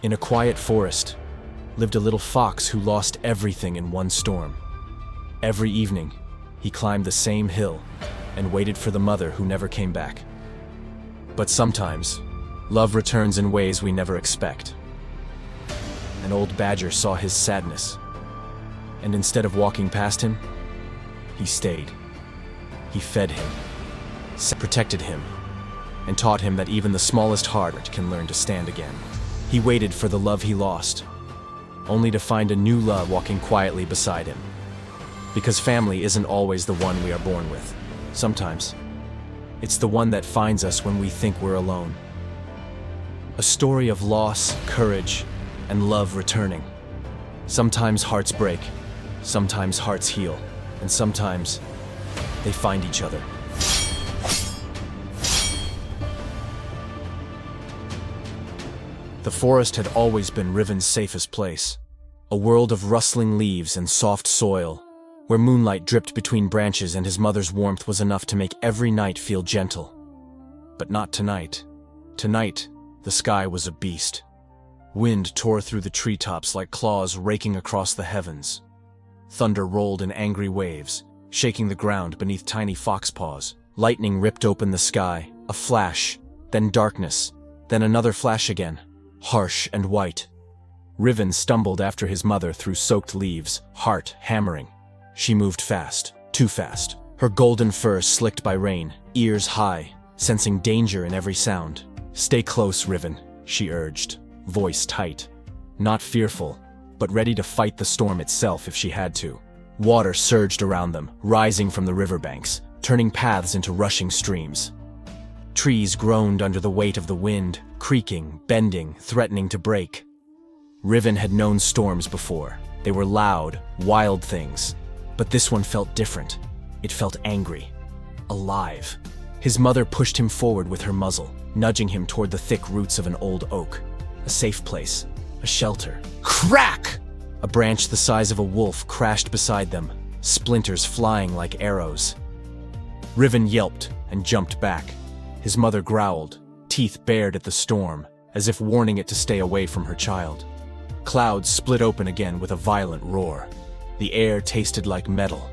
In a quiet forest lived a little fox who lost everything in one storm. Every evening, he climbed the same hill and waited for the mother who never came back. But sometimes, love returns in ways we never expect. An old badger saw his sadness, and instead of walking past him, he stayed. He fed him, protected him, and taught him that even the smallest heart can learn to stand again. He waited for the love he lost, only to find a new love walking quietly beside him. Because family isn't always the one we are born with. Sometimes, it's the one that finds us when we think we're alone. A story of loss, courage, and love returning. Sometimes hearts break, sometimes hearts heal, and sometimes they find each other. The forest had always been Riven's safest place, a world of rustling leaves and soft soil, where moonlight dripped between branches and his mother's warmth was enough to make every night feel gentle. But not tonight. Tonight, the sky was a beast. Wind tore through the treetops like claws raking across the heavens. Thunder rolled in angry waves, shaking the ground beneath tiny fox paws. Lightning ripped open the sky, a flash, then darkness, then another flash again, harsh and white. Riven stumbled after his mother through soaked leaves, heart hammering. She moved fast, too fast, her golden fur slicked by rain, ears high, sensing danger in every sound. "Stay close, Riven," she urged, voice tight. Not fearful, but ready to fight the storm itself if she had to. Water surged around them, rising from the riverbanks, turning paths into rushing streams. Trees groaned under the weight of the wind, creaking, bending, threatening to break. Riven had known storms before. They were loud, wild things. But this one felt different. It felt angry, alive. His mother pushed him forward with her muzzle, nudging him toward the thick roots of an old oak. A safe place, a shelter. Crack! A branch the size of a wolf crashed beside them, splinters flying like arrows. Riven yelped and jumped back. His mother growled, teeth bared at the storm, as if warning it to stay away from her child. Clouds split open again with a violent roar. The air tasted like metal.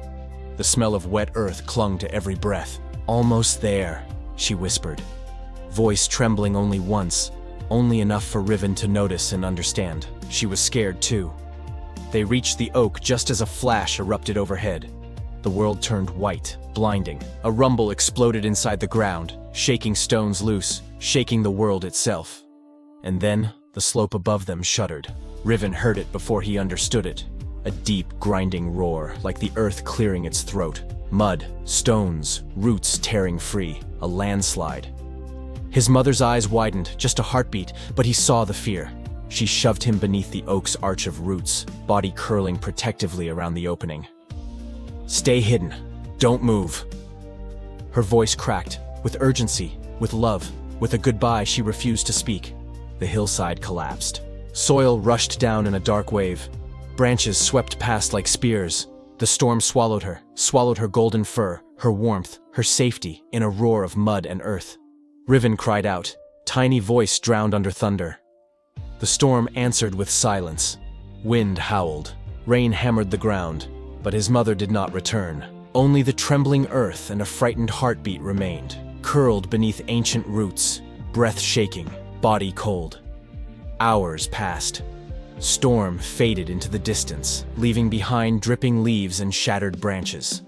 The smell of wet earth clung to every breath. "Almost there," she whispered, voice trembling only once, only enough for Riven to notice and understand. She was scared too. They reached the oak just as a flash erupted overhead. The world turned white, blinding. A rumble exploded inside the ground, shaking stones loose, shaking the world itself. And then, the slope above them shuddered. Riven heard it before he understood it. A deep, grinding roar, like the earth clearing its throat. Mud, stones, roots tearing free, a landslide. His mother's eyes widened, just a heartbeat, but he saw the fear. She shoved him beneath the oak's arch of roots, body curling protectively around the opening. "Stay hidden. Don't move." Her voice cracked, with urgency, with love, with a goodbye she refused to speak. The hillside collapsed. Soil rushed down in a dark wave. Branches swept past like spears. The storm swallowed her golden fur, her warmth, her safety, in a roar of mud and earth. Riven cried out, tiny voice drowned under thunder. The storm answered with silence. Wind howled. Rain hammered the ground, but his mother did not return. Only the trembling earth and a frightened heartbeat remained, curled beneath ancient roots, breath shaking, body cold. Hours passed. Storm faded into the distance, leaving behind dripping leaves and shattered branches.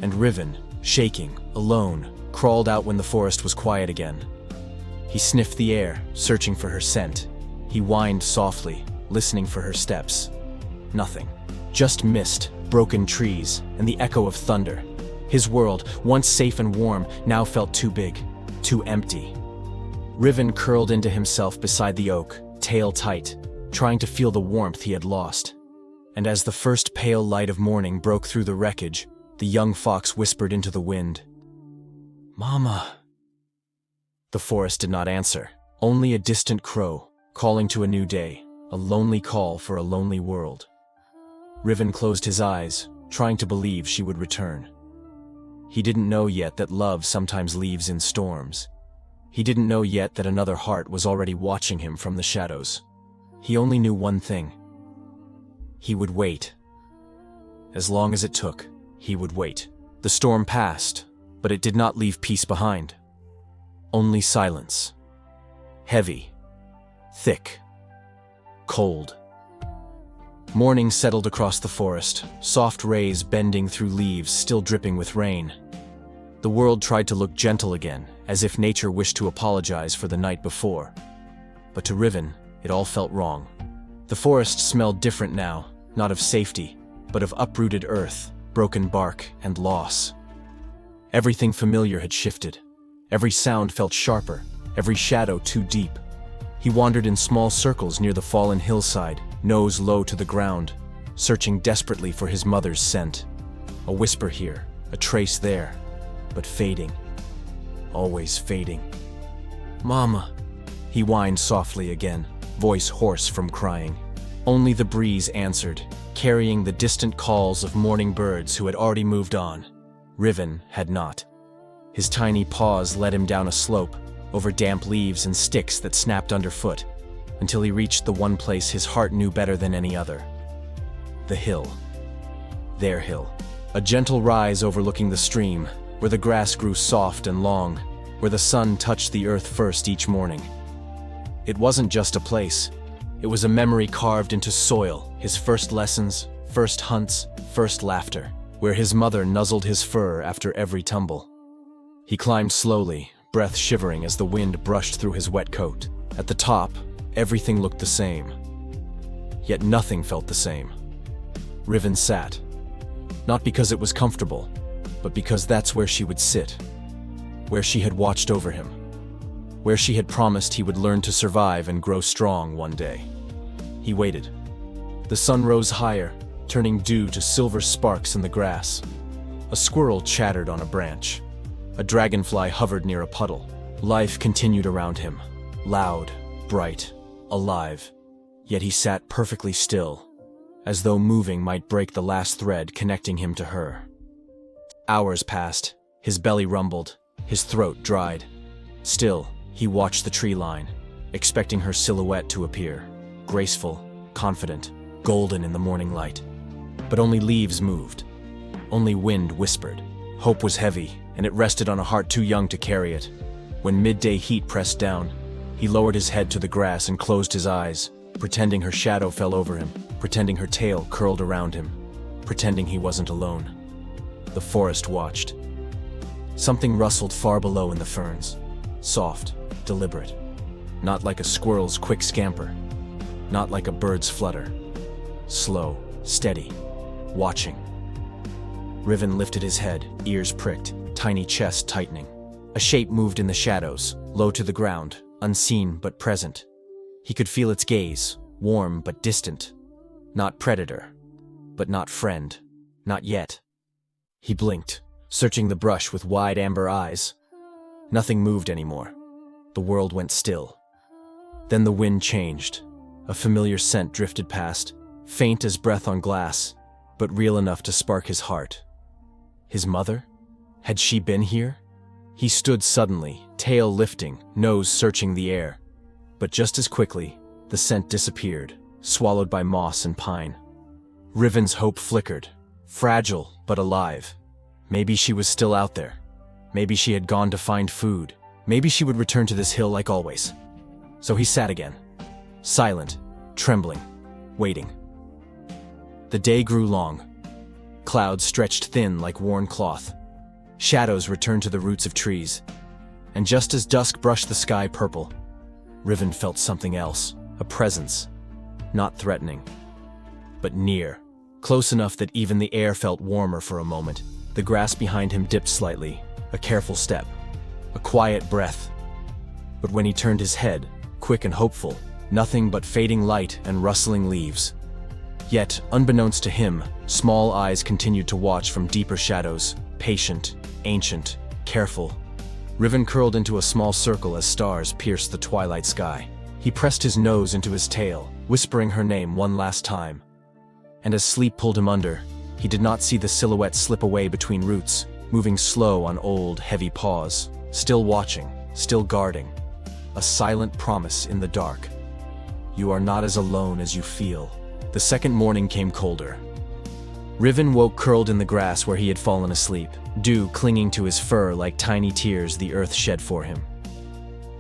And Riven, shaking, alone, crawled out when the forest was quiet again. He sniffed the air, searching for her scent. He whined softly, listening for her steps. Nothing. Just mist, broken trees, and the echo of thunder. His world, once safe and warm, now felt too big, too empty. Riven curled into himself beside the oak, tail tight, trying to feel the warmth he had lost. And as the first pale light of morning broke through the wreckage, the young fox whispered into the wind, "Mama." The forest did not answer, only a distant crow, calling to a new day, a lonely call for a lonely world. Riven closed his eyes, trying to believe she would return. He didn't know yet that love sometimes leaves in storms. He didn't know yet that another heart was already watching him from the shadows. He only knew one thing. He would wait. As long as it took, he would wait. The storm passed, but it did not leave peace behind. Only silence. Heavy, thick, cold. Morning settled across the forest, soft rays bending through leaves still dripping with rain. The world tried to look gentle again, as if nature wished to apologize for the night before. But to Riven, it all felt wrong. The forest smelled different now, not of safety, but of uprooted earth, broken bark, and loss. Everything familiar had shifted. Every sound felt sharper, every shadow too deep. He wandered in small circles near the fallen hillside, nose low to the ground, searching desperately for his mother's scent. A whisper here, a trace there, but fading. Always fading. "Mama," he whined softly again, voice hoarse from crying. Only the breeze answered, carrying the distant calls of morning birds who had already moved on. Riven had not. His tiny paws led him down a slope, over damp leaves and sticks that snapped underfoot, until he reached the one place his heart knew better than any other. The hill. Their hill. A gentle rise overlooking the stream, where the grass grew soft and long, where the sun touched the earth first each morning. It wasn't just a place. It was a memory carved into soil, his first lessons, first hunts, first laughter, where his mother nuzzled his fur after every tumble. He climbed slowly, breath shivering as the wind brushed through his wet coat. At the top, everything looked the same. Yet nothing felt the same. Riven sat. Not because it was comfortable, but because that's where she would sit. Where she had watched over him. Where she had promised he would learn to survive and grow strong one day. He waited. The sun rose higher, turning dew to silver sparks in the grass. A squirrel chattered on a branch. A dragonfly hovered near a puddle. Life continued around him, loud, bright, alive. Yet he sat perfectly still, as though moving might break the last thread connecting him to her. Hours passed, his belly rumbled, his throat dried. Still, he watched the tree line, expecting her silhouette to appear, graceful, confident, golden in the morning light. But only leaves moved. Only wind whispered. Hope was heavy, and it rested on a heart too young to carry it. When midday heat pressed down, he lowered his head to the grass and closed his eyes, pretending her shadow fell over him, pretending her tail curled around him, pretending he wasn't alone. The forest watched. Something rustled far below in the ferns, soft, deliberate, not like a squirrel's quick scamper, not like a bird's flutter. Slow, steady, watching. Riven lifted his head, ears pricked, tiny chest tightening. A shape moved in the shadows, low to the ground, unseen but present. He could feel its gaze, warm but distant. Not predator, but not friend, not yet. He blinked, searching the brush with wide amber eyes. Nothing moved anymore. The world went still. Then the wind changed. A familiar scent drifted past, faint as breath on glass, but real enough to spark his heart. His mother? Had she been here? He stood suddenly, tail lifting, nose searching the air. But just as quickly, the scent disappeared, swallowed by moss and pine. Riven's hope flickered, fragile but alive. Maybe she was still out there. Maybe she had gone to find food. Maybe she would return to this hill like always. So he sat again, silent, trembling, waiting. The day grew long. Clouds stretched thin like worn cloth. Shadows returned to the roots of trees. And just as dusk brushed the sky purple, Riven felt something else, a presence. Not threatening, but near. Close enough that even the air felt warmer for a moment. The grass behind him dipped slightly, a careful step, a quiet breath. But when he turned his head, quick and hopeful, nothing but fading light and rustling leaves. Yet, unbeknownst to him, small eyes continued to watch from deeper shadows, patient, ancient, careful. Riven curled into a small circle as stars pierced the twilight sky. He pressed his nose into his tail, whispering her name one last time. And as sleep pulled him under, he did not see the silhouette slip away between roots, moving slow on old, heavy paws, still watching, still guarding. A silent promise in the dark. You are not as alone as you feel. The second morning came colder. Riven woke curled in the grass where he had fallen asleep, dew clinging to his fur like tiny tears the earth shed for him.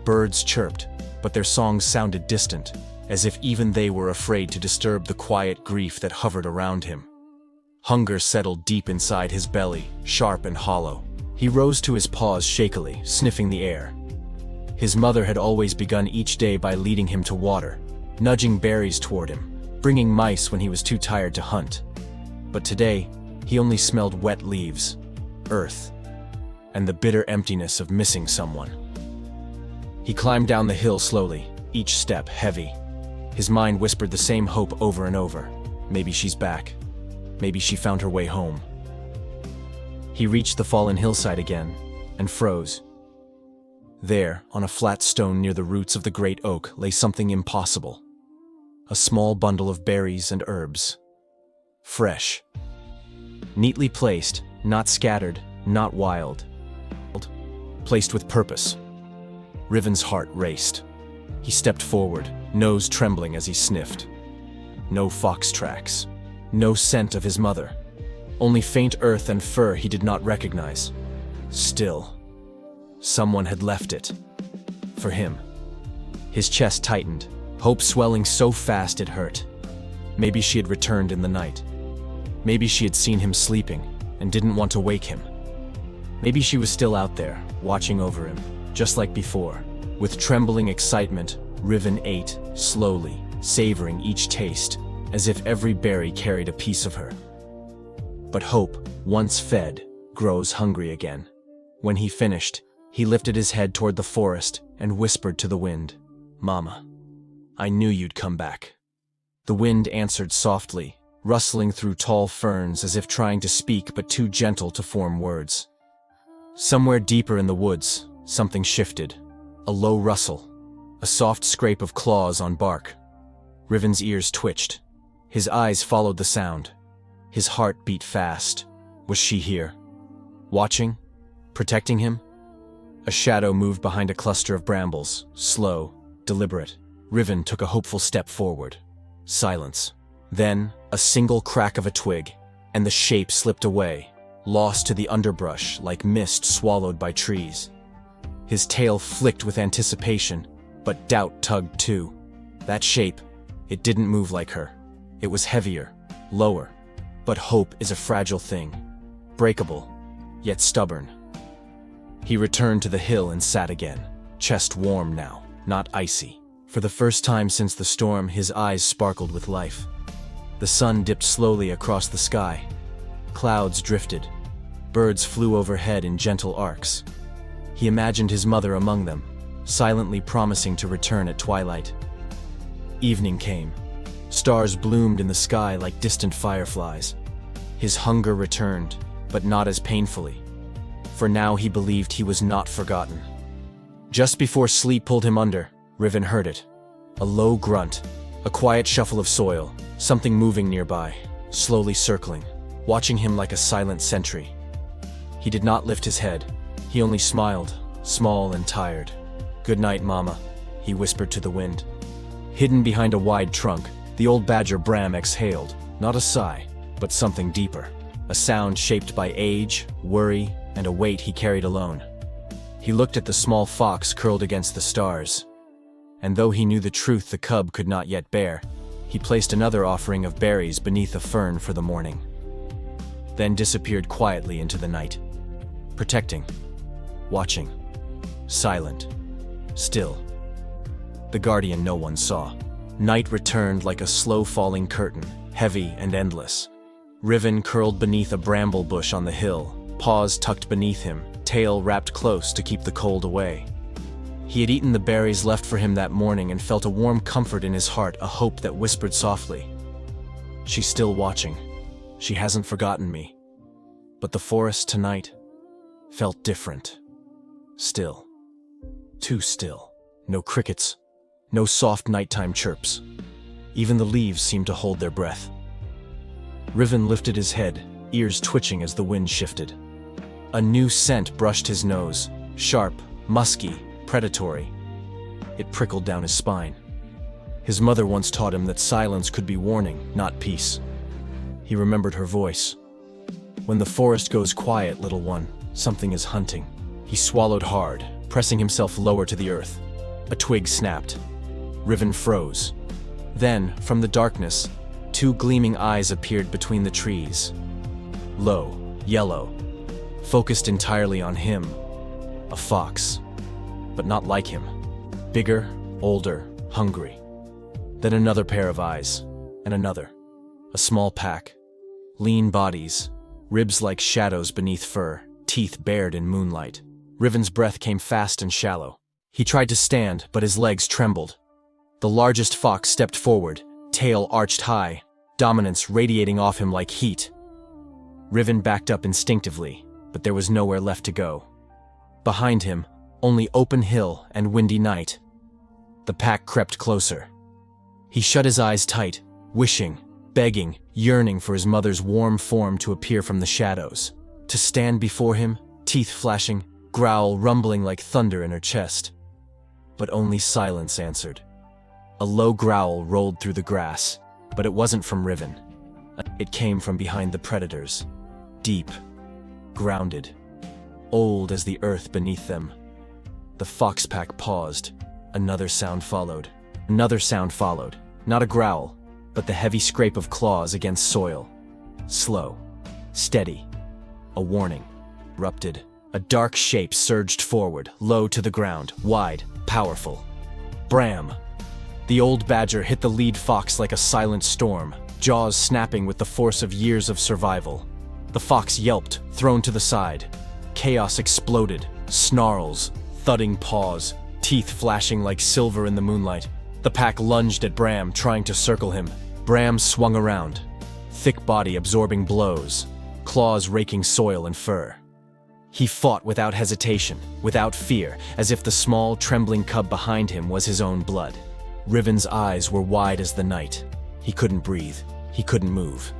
Birds chirped, but their songs sounded distant, as if even they were afraid to disturb the quiet grief that hovered around him. Hunger settled deep inside his belly, sharp and hollow. He rose to his paws shakily, sniffing the air. His mother had always begun each day by leading him to water, nudging berries toward him, bringing mice when he was too tired to hunt. But today, he only smelled wet leaves, earth, and the bitter emptiness of missing someone. He climbed down the hill slowly, each step heavy. His mind whispered the same hope over and over. Maybe she's back. Maybe she found her way home. He reached the fallen hillside again, and froze. There, on a flat stone near the roots of the great oak, lay something impossible. A small bundle of berries and herbs. Fresh. Neatly placed, not scattered, not wild. Placed with purpose. Riven's heart raced. He stepped forward, nose trembling as he sniffed. No fox tracks. No scent of his mother. Only faint earth and fur he did not recognize. Still, someone had left it. For him. His chest tightened, hope swelling so fast it hurt. Maybe she had returned in the night. Maybe she had seen him sleeping and didn't want to wake him. Maybe she was still out there, watching over him, just like before. With trembling excitement, Riven ate, slowly, savoring each taste, as if every berry carried a piece of her. But hope, once fed, grows hungry again. When he finished, he lifted his head toward the forest and whispered to the wind, "Mama, I knew you'd come back." The wind answered softly, rustling through tall ferns as if trying to speak but too gentle to form words. Somewhere deeper in the woods, something shifted. A low rustle, a soft scrape of claws on bark. Riven's ears twitched. His eyes followed the sound. His heart beat fast. Was she here? Watching? Protecting him? A shadow moved behind a cluster of brambles, slow, deliberate. Riven took a hopeful step forward. Silence. Then, a single crack of a twig, and the shape slipped away, lost to the underbrush like mist swallowed by trees. His tail flicked with anticipation, but doubt tugged too. That shape, it didn't move like her. It was heavier, lower. But hope is a fragile thing, breakable, yet stubborn. He returned to the hill and sat again, chest warm now, not icy. For the first time since the storm, his eyes sparkled with life. The sun dipped slowly across the sky. Clouds drifted. Birds flew overhead in gentle arcs. He imagined his mother among them, silently promising to return at twilight. Evening came. Stars bloomed in the sky like distant fireflies. His hunger returned, but not as painfully. For now he believed he was not forgotten. Just before sleep pulled him under, Riven heard it. A low grunt, a quiet shuffle of soil, something moving nearby, slowly circling, watching him like a silent sentry. He did not lift his head. He only smiled, small and tired. "Good night, Mama," he whispered to the wind. Hidden behind a wide trunk, the old badger Bram exhaled, not a sigh, but something deeper. A sound shaped by age, worry, and a weight he carried alone. He looked at the small fox curled against the stars. And though he knew the truth the cub could not yet bear, he placed another offering of berries beneath a fern for the morning. Then disappeared quietly into the night. Protecting. Watching. Silent. Still. The guardian no one saw. Night returned like a slow-falling curtain, heavy and endless. Riven curled beneath a bramble bush on the hill, paws tucked beneath him, tail wrapped close to keep the cold away. He had eaten the berries left for him that morning and felt a warm comfort in his heart, a hope that whispered softly, "She's still watching. She hasn't forgotten me." But the forest tonight felt different. Still. Too still. No crickets. No soft nighttime chirps. Even the leaves seemed to hold their breath. Riven lifted his head, ears twitching as the wind shifted. A new scent brushed his nose, sharp, musky, predatory. It prickled down his spine. His mother once taught him that silence could be warning, not peace. He remembered her voice. "When the forest goes quiet, little one, something is hunting." He swallowed hard, pressing himself lower to the earth. A twig snapped. Riven froze. Then, from the darkness, two gleaming eyes appeared between the trees. Low, yellow, focused entirely on him. A fox, but not like him. Bigger, older, hungry. Then another pair of eyes, and another. A small pack. Lean bodies, ribs like shadows beneath fur, teeth bared in moonlight. Riven's breath came fast and shallow. He tried to stand, but his legs trembled. The largest fox stepped forward, tail arched high, dominance radiating off him like heat. Riven backed up instinctively, but there was nowhere left to go. Behind him, only open hill and windy night. The pack crept closer. He shut his eyes tight, wishing, begging, yearning for his mother's warm form to appear from the shadows. To stand before him, teeth flashing, growl rumbling like thunder in her chest. But only silence answered. A low growl rolled through the grass, but it wasn't from Riven. It came from behind the predators. Deep, grounded, old as the earth beneath them. The fox pack paused. Another sound followed. Another sound followed. Not a growl, but the heavy scrape of claws against soil. Slow, steady. A warning. Erupted. A dark shape surged forward, low to the ground, wide, powerful. Bram! The old badger hit the lead fox like a silent storm, jaws snapping with the force of years of survival. The fox yelped, thrown to the side. Chaos exploded, snarls, thudding paws, teeth flashing like silver in the moonlight. The pack lunged at Bram, trying to circle him. Bram swung around, thick body absorbing blows, claws raking soil and fur. He fought without hesitation, without fear, as if the small, trembling cub behind him was his own blood. Riven's eyes were wide as the night. He couldn't breathe. He couldn't move.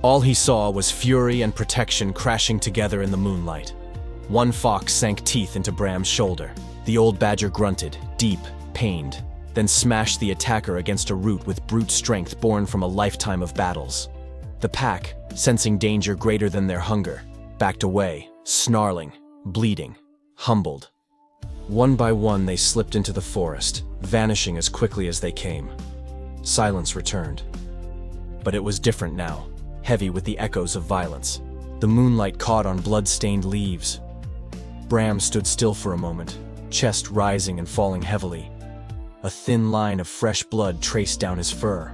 All he saw was fury and protection crashing together in the moonlight. One fox sank teeth into Bram's shoulder. The old badger grunted, deep, pained, then smashed the attacker against a root with brute strength born from a lifetime of battles. The pack, sensing danger greater than their hunger, backed away, snarling, bleeding, humbled. One by one they slipped into the forest, vanishing as quickly as they came. Silence returned. But it was different now, heavy with the echoes of violence. The moonlight caught on blood-stained leaves. Bram stood still for a moment, chest rising and falling heavily. A thin line of fresh blood traced down his fur.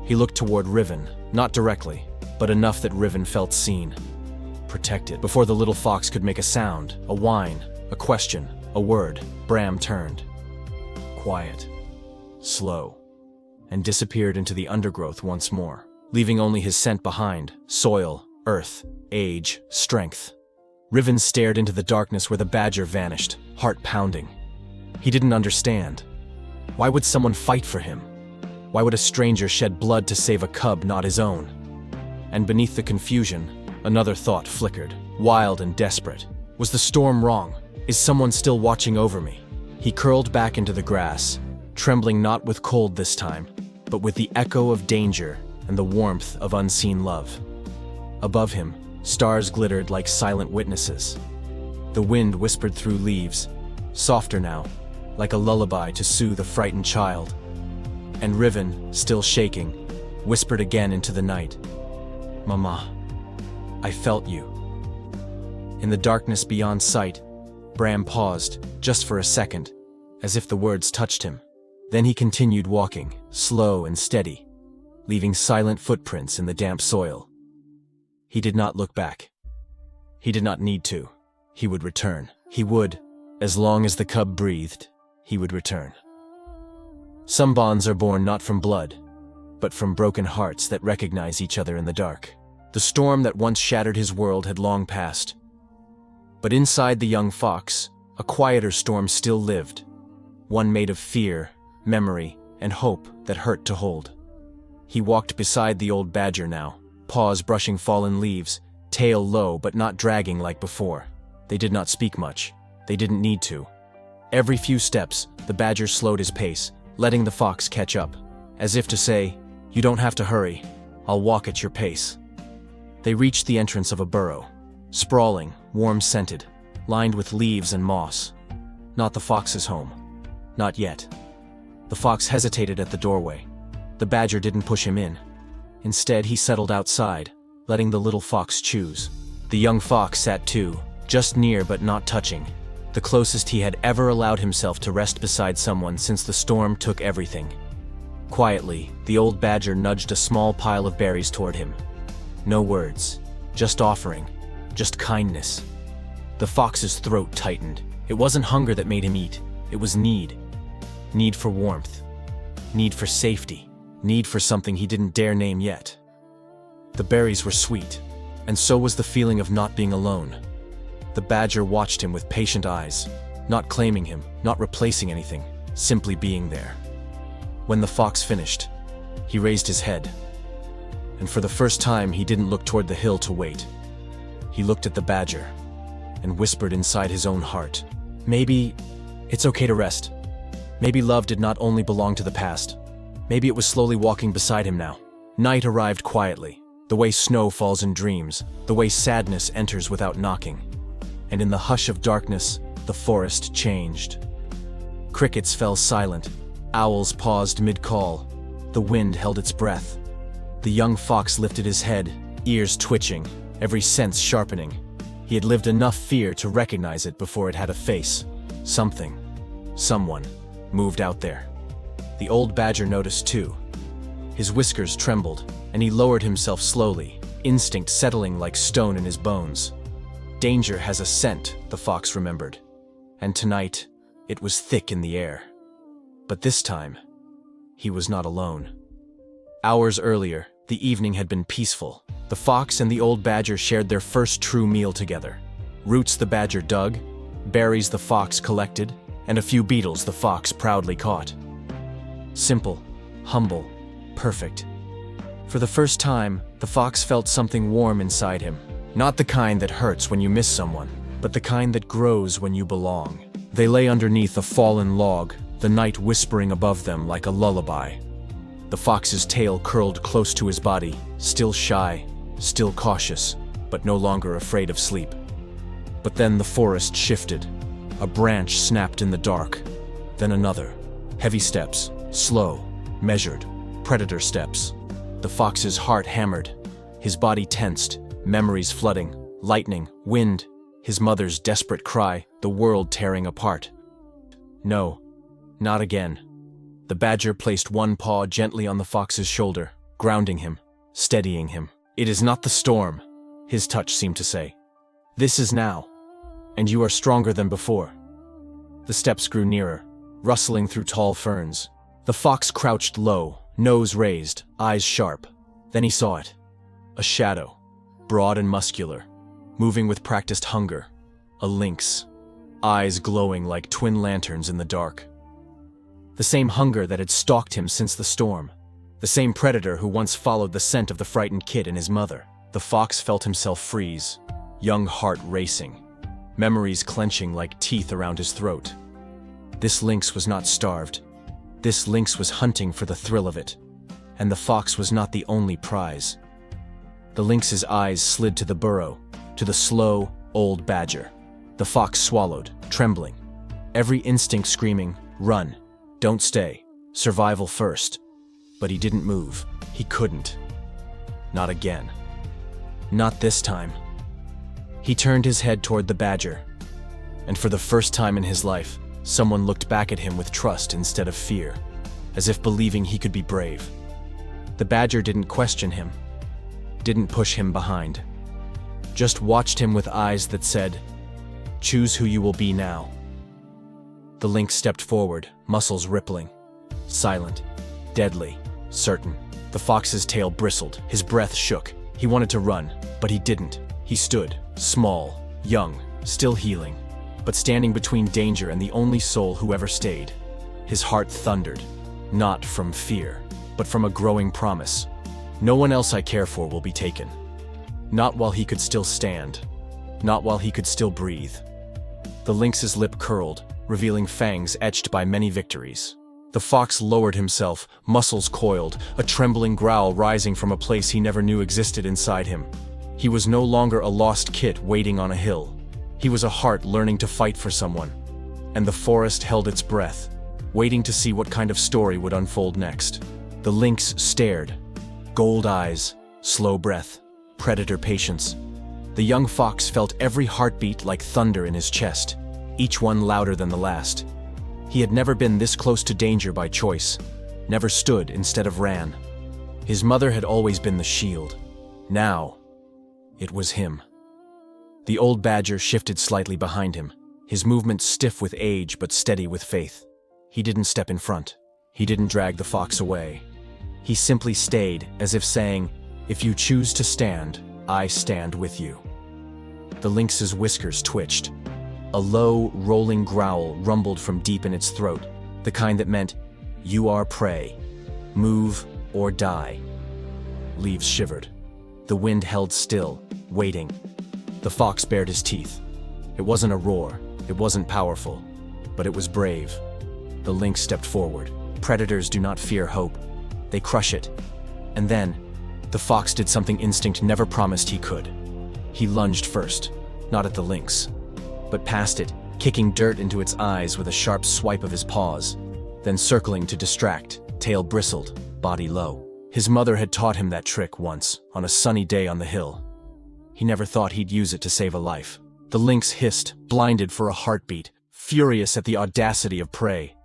He looked toward Riven, not directly, but enough that Riven felt seen. Protected. Before the little fox could make a sound, a whine, a question, a word, Bram turned. Quiet, slow, and disappeared into the undergrowth once more, leaving only his scent behind, soil, earth, age, strength. Riven stared into the darkness where the badger vanished, heart pounding. He didn't understand. Why would someone fight for him? Why would a stranger shed blood to save a cub not his own? And beneath the confusion, another thought flickered, wild and desperate. Was the storm wrong? Is someone still watching over me? He curled back into the grass, trembling not with cold this time, but with the echo of danger and the warmth of unseen love. Above him, stars glittered like silent witnesses. The wind whispered through leaves, softer now, like a lullaby to soothe a frightened child. And Riven, still shaking, whispered again into the night, "Mama, I felt you." In the darkness beyond sight, Bram paused, just for a second, as if the words touched him. Then he continued walking, slow and steady, leaving silent footprints in the damp soil. He did not look back. He did not need to. He would return. He would, as long as the cub breathed, he would return. Some bonds are born not from blood, but from broken hearts that recognize each other in the dark. The storm that once shattered his world had long passed. But inside the young fox, a quieter storm still lived, one made of fear, memory, and hope that hurt to hold. He walked beside the old badger now, paws brushing fallen leaves, tail low but not dragging like before. They did not speak much. They didn't need to. Every few steps, the badger slowed his pace, letting the fox catch up, as if to say, "You don't have to hurry, I'll walk at your pace." They reached the entrance of a burrow, sprawling, warm-scented, lined with leaves and moss. Not the fox's home. Not yet. The fox hesitated at the doorway. The badger didn't push him in. Instead, he settled outside, letting the little fox choose. The young fox sat too, just near but not touching, the closest he had ever allowed himself to rest beside someone since the storm took everything. Quietly, the old badger nudged a small pile of berries toward him. No words, just offering, just kindness. The fox's throat tightened. It wasn't hunger that made him eat, it was need. Need for warmth, need for safety, need for something he didn't dare name yet. The berries were sweet, and so was the feeling of not being alone. The badger watched him with patient eyes, not claiming him, not replacing anything, simply being there. When the fox finished, he raised his head, and for the first time he didn't look toward the hill to wait. He looked at the badger, and whispered inside his own heart, "Maybe it's okay to rest. Maybe love did not only belong to the past. Maybe it was slowly walking beside him now." Night arrived quietly, the way snow falls in dreams, the way sadness enters without knocking. And in the hush of darkness, the forest changed. Crickets fell silent, owls paused mid-call, the wind held its breath. The young fox lifted his head, ears twitching, every sense sharpening. He had lived enough fear to recognize it before it had a face. Something, someone, moved out there. The old badger noticed too. His whiskers trembled, and he lowered himself slowly, instinct settling like stone in his bones. Danger has a scent, the fox remembered, and tonight it was thick in the air. But this time, he was not alone. Hours earlier, the evening had been peaceful. The fox and the old badger shared their first true meal together. Roots the badger dug, berries the fox collected, and a few beetles the fox proudly caught. Simple, humble, perfect. For the first time, the fox felt something warm inside him. Not the kind that hurts when you miss someone, but the kind that grows when you belong. They lay underneath a fallen log, the night whispering above them like a lullaby. The fox's tail curled close to his body, still shy, still cautious, but no longer afraid of sleep. But then the forest shifted. A branch snapped in the dark, then another. Heavy steps, slow, measured, predator steps. The fox's heart hammered, his body tensed, memories flooding, lightning, wind, his mother's desperate cry, the world tearing apart. No, not again. The badger placed one paw gently on the fox's shoulder, grounding him, steadying him. "It is not the storm," his touch seemed to say. "This is now, and you are stronger than before." The steps grew nearer, rustling through tall ferns. The fox crouched low, nose raised, eyes sharp. Then he saw it. A shadow, broad and muscular, moving with practiced hunger. A lynx, eyes glowing like twin lanterns in the dark. The same hunger that had stalked him since the storm. The same predator who once followed the scent of the frightened kid and his mother. The fox felt himself freeze, young heart racing, memories clenching like teeth around his throat. This lynx was not starved. This lynx was hunting for the thrill of it. And the fox was not the only prize. The lynx's eyes slid to the burrow, to the slow, old badger. The fox swallowed, trembling, every instinct screaming, "Run, don't stay, survival first." But he didn't move. He couldn't. Not again. Not this time. He turned his head toward the badger, and for the first time in his life, someone looked back at him with trust instead of fear, as if believing he could be brave. The badger didn't question him, didn't push him behind, just watched him with eyes that said, "Choose who you will be now." The lynx stepped forward, muscles rippling, silent, deadly, certain. The fox's tail bristled, his breath shook. He wanted to run, but he didn't. He stood, small, young, still healing, but standing between danger and the only soul who ever stayed. His heart thundered, not from fear, but from a growing promise. No one else I care for will be taken. Not while he could still stand. Not while he could still breathe. The lynx's lip curled, revealing fangs etched by many victories. The fox lowered himself, muscles coiled, a trembling growl rising from a place he never knew existed inside him. He was no longer a lost kid waiting on a hill. He was a heart learning to fight for someone. And the forest held its breath, waiting to see what kind of story would unfold next. The lynx stared. Gold eyes, slow breath, predator patience. The young fox felt every heartbeat like thunder in his chest, each one louder than the last. He had never been this close to danger by choice, never stood instead of ran. His mother had always been the shield. Now, it was him. The old badger shifted slightly behind him, his movements stiff with age but steady with faith. He didn't step in front. He didn't drag the fox away. He simply stayed, as if saying, "If you choose to stand, I stand with you." The lynx's whiskers twitched. A low, rolling growl rumbled from deep in its throat, the kind that meant, "You are prey. Move or die." Leaves shivered. The wind held still, waiting. The fox bared his teeth. It wasn't a roar, it wasn't powerful, but it was brave. The lynx stepped forward. Predators do not fear hope. They crush it. And then, the fox did something instinct never promised he could. He lunged first, not at the lynx, but past it, kicking dirt into its eyes with a sharp swipe of his paws, then circling to distract, tail bristled, body low. His mother had taught him that trick once, on a sunny day on the hill. He never thought he'd use it to save a life. The lynx hissed, blinded for a heartbeat, furious at the audacity of prey.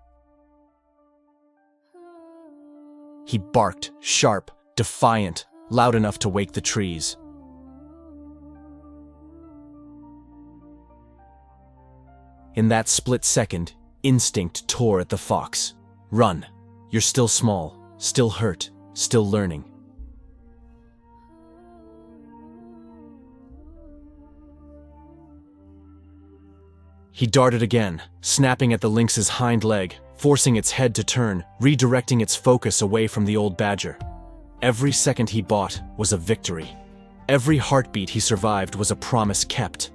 He barked, sharp, defiant, loud enough to wake the trees. In that split second, instinct tore at the fox. Run. You're still small, still hurt, still learning. He darted again, snapping at the lynx's hind leg, forcing its head to turn, redirecting its focus away from the old badger. Every second he bought was a victory. Every heartbeat he survived was a promise kept.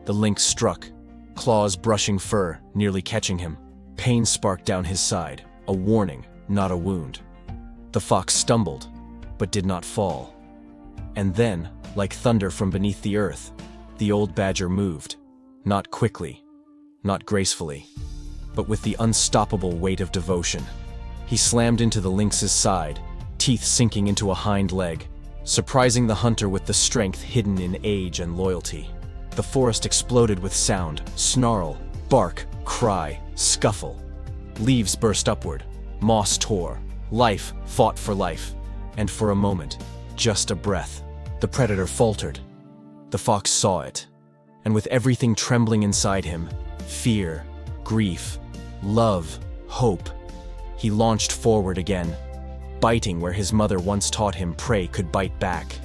The lynx struck, claws brushing fur, nearly catching him. Pain sparked down his side, a warning, not a wound. The fox stumbled, but did not fall. And then, like thunder from beneath the earth, the old badger moved. Not quickly, not gracefully, but with the unstoppable weight of devotion. He slammed into the lynx's side, teeth sinking into a hind leg, surprising the hunter with the strength hidden in age and loyalty. The forest exploded with sound, snarl, bark, cry, scuffle. Leaves burst upward, moss tore, life fought for life, and for a moment, just a breath, the predator faltered. The fox saw it, and with everything trembling inside him, fear, grief, love, hope, he launched forward again, biting where his mother once taught him prey could bite back.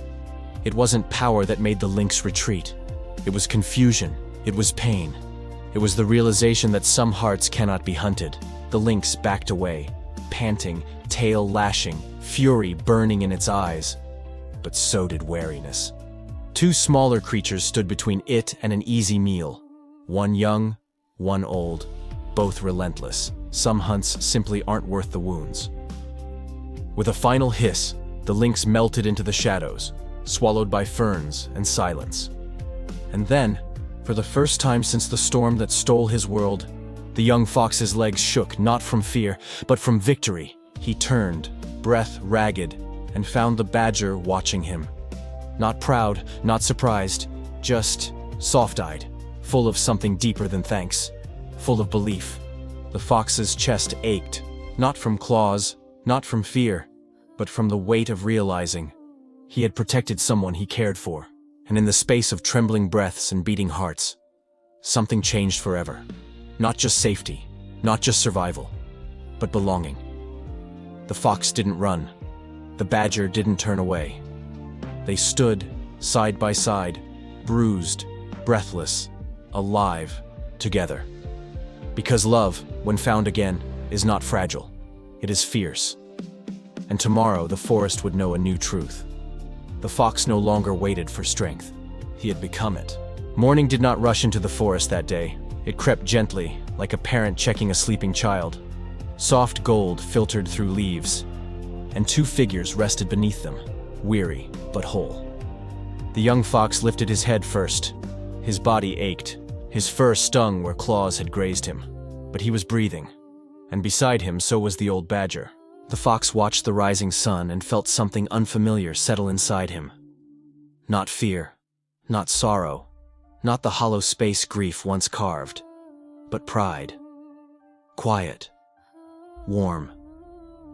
It wasn't power that made the lynx retreat. It was confusion. It was pain. It was the realization that some hearts cannot be hunted. The lynx backed away, panting, tail lashing, fury burning in its eyes. But so did wariness. Two smaller creatures stood between it and an easy meal. One young, one old, both relentless. Some hunts simply aren't worth the wounds. With a final hiss, the lynx melted into the shadows, swallowed by ferns and silence. And then, for the first time since the storm that stole his world, the young fox's legs shook not from fear, but from victory. He turned, breath ragged, and found the badger watching him. Not proud, not surprised, just soft-eyed, full of something deeper than thanks, full of belief. The fox's chest ached, not from claws, not from fear, but from the weight of realizing he had protected someone he cared for. And in the space of trembling breaths and beating hearts, something changed forever. Not just safety, not just survival, but belonging. The fox didn't run. The badger didn't turn away. They stood, side by side, bruised, breathless, alive, together. Because love, when found again, is not fragile. It is fierce. And tomorrow the forest would know a new truth. The fox no longer waited for strength. He had become it. Morning did not rush into the forest that day. It crept gently, like a parent checking a sleeping child. Soft gold filtered through leaves, and two figures rested beneath them, weary but whole. The young fox lifted his head first. His body ached. His fur stung where claws had grazed him. But he was breathing, and beside him so was the old badger. The fox watched the rising sun and felt something unfamiliar settle inside him. Not fear, not sorrow, not the hollow space grief once carved, but pride. Quiet, warm,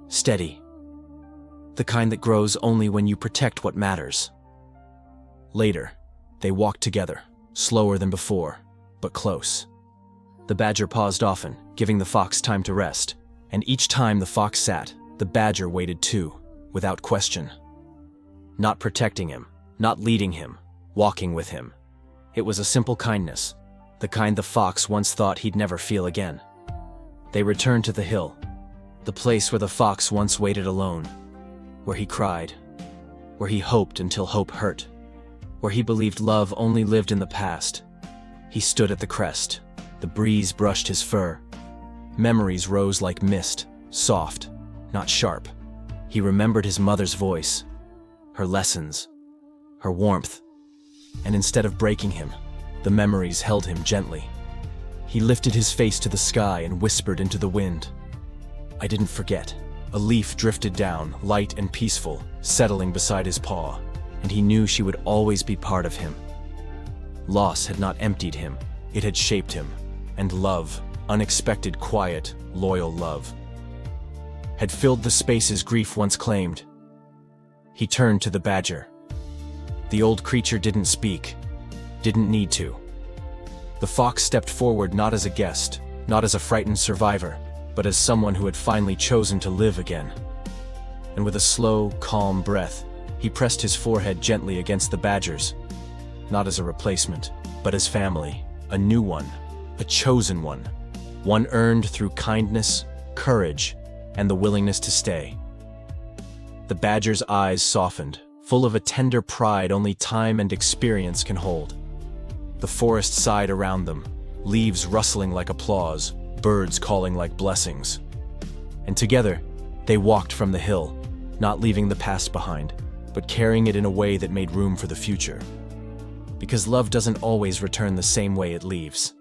steady. The kind that grows only when you protect what matters. Later, they walked together, slower than before, but close. The badger paused often, giving the fox time to rest, and each time the fox sat, the badger waited too, without question. Not protecting him, not leading him, walking with him. It was a simple kindness, the kind the fox once thought he'd never feel again. They returned to the hill, the place where the fox once waited alone, where he cried, where he hoped until hope hurt, where he believed love only lived in the past. He stood at the crest. The breeze brushed his fur. Memories rose like mist, soft, not sharp. He remembered his mother's voice, her lessons, her warmth, and instead of breaking him, the memories held him gently. He lifted his face to the sky and whispered into the wind. I didn't forget. A leaf drifted down, light and peaceful, settling beside his paw, and he knew she would always be part of him. Loss had not emptied him, it had shaped him, and love, unexpected, quiet, loyal love, had filled the spaces grief once claimed. He turned to the badger. The old creature didn't speak, didn't need to. The fox stepped forward not as a guest, not as a frightened survivor, but as someone who had finally chosen to live again. And with a slow, calm breath, he pressed his forehead gently against the badger's, not as a replacement, but as family, a new one, a chosen one earned through kindness, courage, and the willingness to stay. The badger's eyes softened, full of a tender pride only time and experience can hold. The forest sighed around them, leaves rustling like applause, birds calling like blessings. And together, they walked from the hill, not leaving the past behind, but carrying it in a way that made room for the future. Because love doesn't always return the same way it leaves.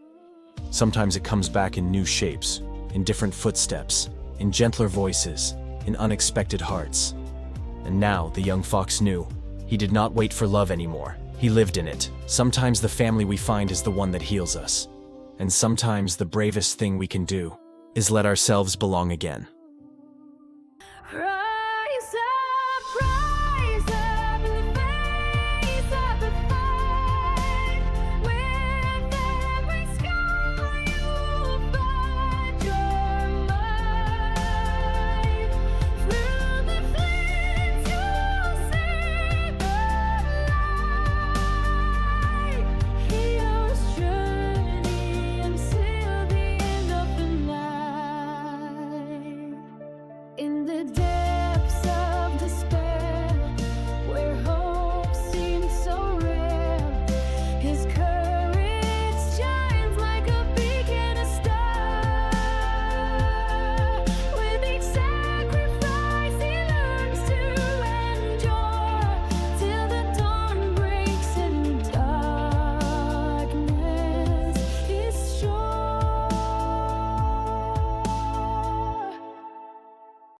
Sometimes it comes back in new shapes, in different footsteps, in gentler voices, in unexpected hearts. And now the young fox knew. He did not wait for love anymore. He lived in it. Sometimes the family we find is the one that heals us. And sometimes the bravest thing we can do is let ourselves belong again. Rise up in the face of the fight. With every scar you'll find your life. Through the flames you'll see the light. Hero's journey until the end of the night. In the day